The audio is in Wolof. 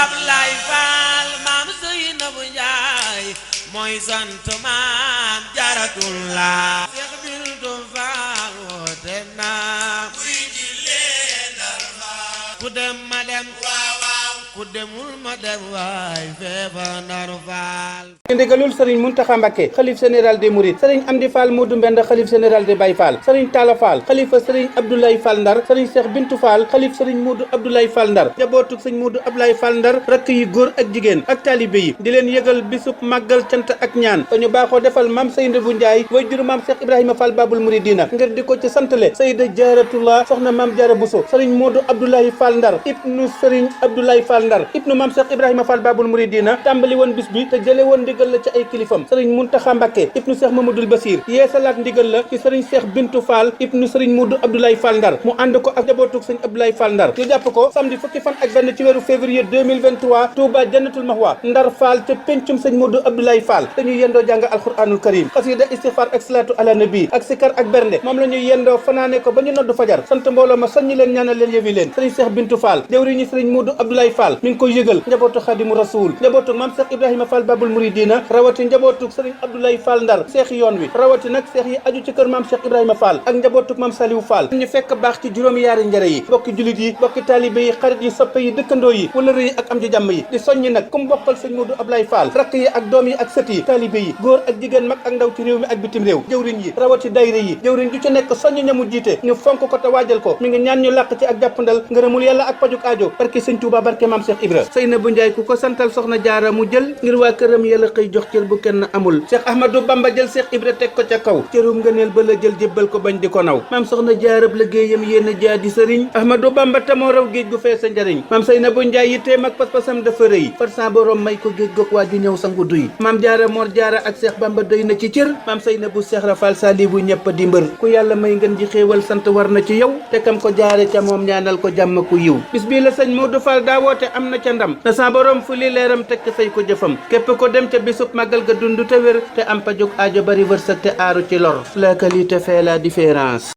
Ablaye Fall maam Seynabu Njaay mooy sant maam Jaratullah Seex Bintu Fall woote naa kuy jullee Ndar Fall ku dem ma dem waaw ku demul ma dem waay feefa Ndar Fall ndigalul sëriñ Muntaxa Mbàkke xalif général des Mourides sëriñ Amdi Fall Modou Mbend xalif général des Baye Fall sëriñ Talla Fall xalifa sëriñ Abdoulaye Fall Ndar sëriñ Cheikh Bintou Fall xalif sëriñ Modou Abdoulaye Fall Ndar jabootug sëriñ Modou Abdoulaye Fall Ndar rakk yi góor ak jigéen ak taalibe yi di leen yëgal bisub màggal cant ak ñaan ko ñu baaxoo defal maam Seynabou Ndiaye way juru maam Cheikh Ibrahima Fall Babul Mouridina ngir di ko ci santale Sayda Jaaratullah soxna maam Jaara Buso sëriñ Modou Abdoulaye Fall Ndar ibnu sëriñ Abdoulaye Fall Ndar ibnu maam Cheikh Ibrahima Fall Babul Mouridina tàmbali woon bis bi te jële woon ndigal la ci ay kilifam sëriñ Muntaxa Mbàkke ibnu Cheikh Mamadou Bassir yeesalaat ndigal la ci sëriñ Cheikh Bintou Fall ibnu sëriñ Modou Abdoulaye Fall Ndar mu ànd ko ak jabootug sëriñ Abdoulaye Fall Ndar ñu jàpp ko samedi fukki fan ak benn ci weeru février 2023 Touba Jannatul Mahwa Ndar Fall ca pencum sëriñ Modou Abdoulaye Fall dañuy yendoo jàng alquranul karim xasida istighfar ak salatu ala nabi ak sikar ak bernde moom la ñuy yendoo fanaane ko ba ñu noddu fajar sant mbooloo ma soññi leen ñaanal leen yëwi leen sëriñ Cheikh Bintou Fall jëwriñu sëriñ Modou Abdoulaye Fall mi ngi koy yëgal njabootu Xadimu Rasul njabootu maam Cheikh Ibrahima Fall Babul Mouridina rawati njabootu sëriñ Abdoulaye Fall Ndar seex yoon wi rawati nag seex yi aju ci kër maam Cheikh Ibrahima Fall ak njabootu maam Saliou Fall ñu fekk baax ci juróomi yaari njëre yi bokki julit yi bokki taalibe yi xarit yi soppe yi dëkkandoo yi wala yi ak am ji jàmm yi di soññi nag kum bokkal sëriñ Modou Abdoulaye Fall rakk yi ak doom yi ak sët yi taalibe yi góor ak jigéen mag ak ndaw ci réew mi ak bitim réew jëwriñ yi rawati dayre yi jëwriñ ju ci nekk soññ ñamu jiite ñu fonk ko te waajal ko mi ngi ñaan ñu làq ci ak jàppandal ngërëmul yàlla ak pajuk aajo barke sëñ Touba barke maam Cheikh Ibra Seynabou Ndiaye ku ko santal soxna jaara mu jël ngir waa këram yàlla xëy jox cër bu kenn amul Cheikh Ahmadou Bamba jël Cheikh Ibra teg ko ca kaw cërum ngëneel ba la jël jébbal ko bañ di ko naw maam soxna jaarab liggéeyam yéen a jaa di sëriñ Ahmadou Bamba tamoo raw géej gu fee sa njariñ maam Seynabou Ndiaye yitteem ak pas-pasam dafa rëy far sa borom may ko géej goog waa ju ñëw sangu duy maam jaara Mor Jaara ak Cheikh Bamba doy na ci cër maam Seynabou Cheikh Rafal Salibu ñëpp di mbër ku yàlla may ngeen ji xéewal sant war na ci yow te kam ko jaare ca moom ñaanal ko jàmm ku yiw bis bii la sëñ Modou Fall daa woote am na ca ndam na sa borom fu li leeram teg ca fay ko jëfam képp ko dem ca bisub màggal ga dund te wér te am pa jóg aajo bari wërsëg te aaru ci lor la qualité fait la différence